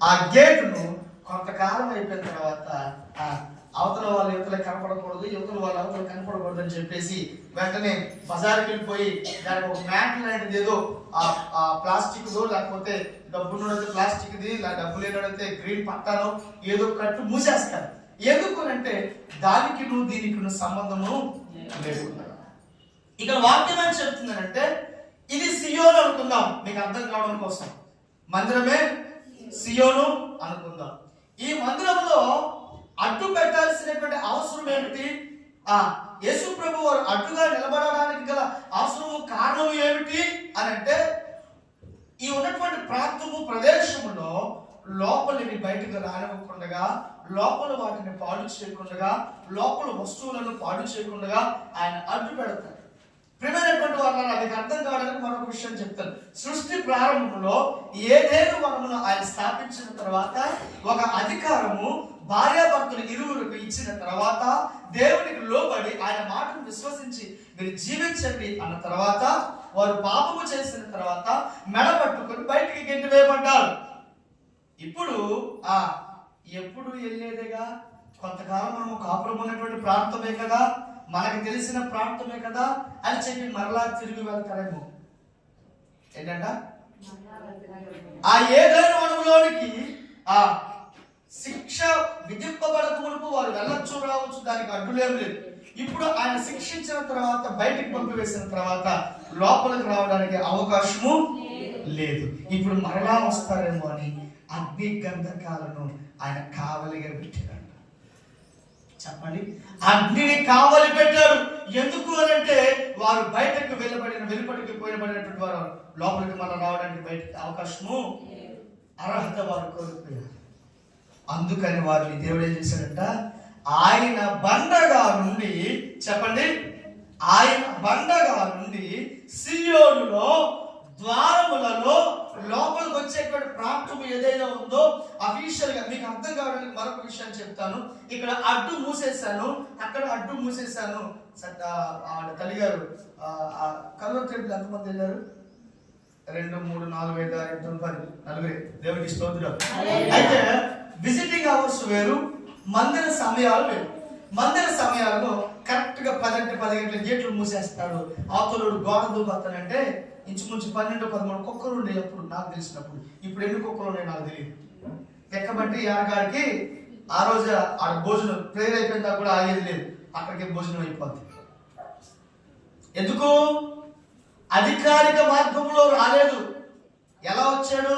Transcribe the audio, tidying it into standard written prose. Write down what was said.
ఆ గేటును కొంతకాలం అయిపోయిన తర్వాత అవతల వాళ్ళు యువతలు కనపడకూడదు, యువతల వాళ్ళు అవతల కనపడకూడదు అని చెప్పేసి వెంటనే బజార్కి వెళ్ళిపోయి దానికి ఒక మ్యాట్ లాంటిది ఏదో ఆ ప్లాస్టిక్ దో, లేకపోతే డబ్బు నడితే ప్లాస్టిక్ ది, డబ్బు లేనడితే గ్రీన్ పట్టాలో ఏదో కట్టు మూసేస్తారు. ఎందుకు అంటే దానికి దీనికి సంబంధము లేకుండా. ఇక్కడ వాక్యం ఏం చెప్తుందంటే ఇది సియోను అనుకుందాం, మీకు అర్థం కావడం కోసం. మందిరమే సియోను అనుకుందాం. ఈ మందిరంలో అడ్డు పెట్టాల్సినటువంటి అవసరం ఏమిటి? యేసు ప్రభు వారు అడ్డుగా నిలబడడానికి గల అవసరము, కారణం ఏమిటి అని అంటే ఈ ఉన్నటువంటి ప్రాంతము ప్రదేశంలో లోపలిని బయటకు రానివ్వకుండా, లోపల వాటిని పాడు చేయకుండా, లోపల వస్తువులను పాడు చేయకుండా ఆయన అడ్డు పెడతారు. ప్రియమైనటువంటి వాళ్ళ మీకు అర్థం కావడానికి మరొక విషయం చెప్తాను. సృష్టి ప్రారంభంలో ఏదేను వనమును ఆయన స్థాపించిన తర్వాత ఒక అధికారము భార్యాభర్తలు ఇరువురికి ఇచ్చిన తర్వాత, దేవునికి లోబడి ఆయన మాటను విశ్వసించి మీరు జీవించండి అన్న తర్వాత, వారు పాపము చేసిన తర్వాత మెడ పట్టుకొని బయటికి గెంటి వేయబడ్డారు. ఇప్పుడు ఎప్పుడు వెళ్ళేదేగా, కొంతకాలం మనము కాపురం ఉన్నటువంటి ప్రాంతమే కదా, మనకు తెలిసిన ప్రాంతమే కదా అని చెప్పి మరలా తిరిగి వెళ్తారేమో. ఏంటంట ఆ ఏదైనా వనములోనికి శిక్ష విధింపబడక మునుపు వారు వెళ్ళొచ్చు, రావచ్చు, దానికి అడ్డులేం లేదు. ఇప్పుడు ఆయన శిక్షించిన తర్వాత, బయటికి పంపివేసిన తర్వాత లోపలికి రావడానికి అవకాశము లేదు. ఇప్పుడు మరలా వస్తారేమో అని అగ్ని గంధకాలను ఆయన కావలిగా పెట్టాడు. చెప్పండి, అగ్నిని కావలి పెట్టాడు. ఎందుకు అనంటే వారు బయటకు వెలుపటికి పోయినటువంటి వారు లోపలికి మనం రావడానికి బయటకు అవకాశము, అర్హత వారు కోల్పోయారు. అందుకని వారిని దేవుడు ఏం చేశాడంట, ఆయన బండగా నుండి, చెప్పండి, ఆయన బండగా నుండి సియోనులో ద్వారములలో లోపలికి వచ్చేటువంటి ప్రాంతం ఏదైనా ఉందో అఫీషియల్ గా మీకు అర్థం కావడానికి మరొక విషయం చెప్తాను. ఇక్కడ అడ్డు మూసేశాను, అక్కడ అడ్డు మూసేశాను. తల్లి గారు కల్వర్ టెంపుల్ ఎంతమంది వెళ్ళారు? 2, 3, 4, 5, 6, 7, 10, 4 దేవుడికి స్తోత్రం. అయితే విజిటింగ్ అవర్స్ వేరు, మందిర సమయాలు వేరు. మందిర సమయాల్లో కరెక్ట్ గా 10 గంటల గేట్లు మూసేస్తాడు. అవతలుడు గోడ దూకొస్తానంటే ఇంచుమించు 12, 13 కుక్కలు ఉండేవి అప్పుడు నాకు తెలిసినప్పుడు. ఇప్పుడు ఎన్ని కుక్కలు ఉన్నాయి నాకు తెలియదు. ఎక్కబట్టి యాడగాడికి ఆ రోజు ఆ భోజనం ప్రేయర్ అయిపోయిందా కూడా ఆగేది లేదు, అక్కడికి భోజనం అయిపోద్ది. ఎందుకు? అధికారిక మార్గంలో రాలేదు. ఎలా వచ్చాడు?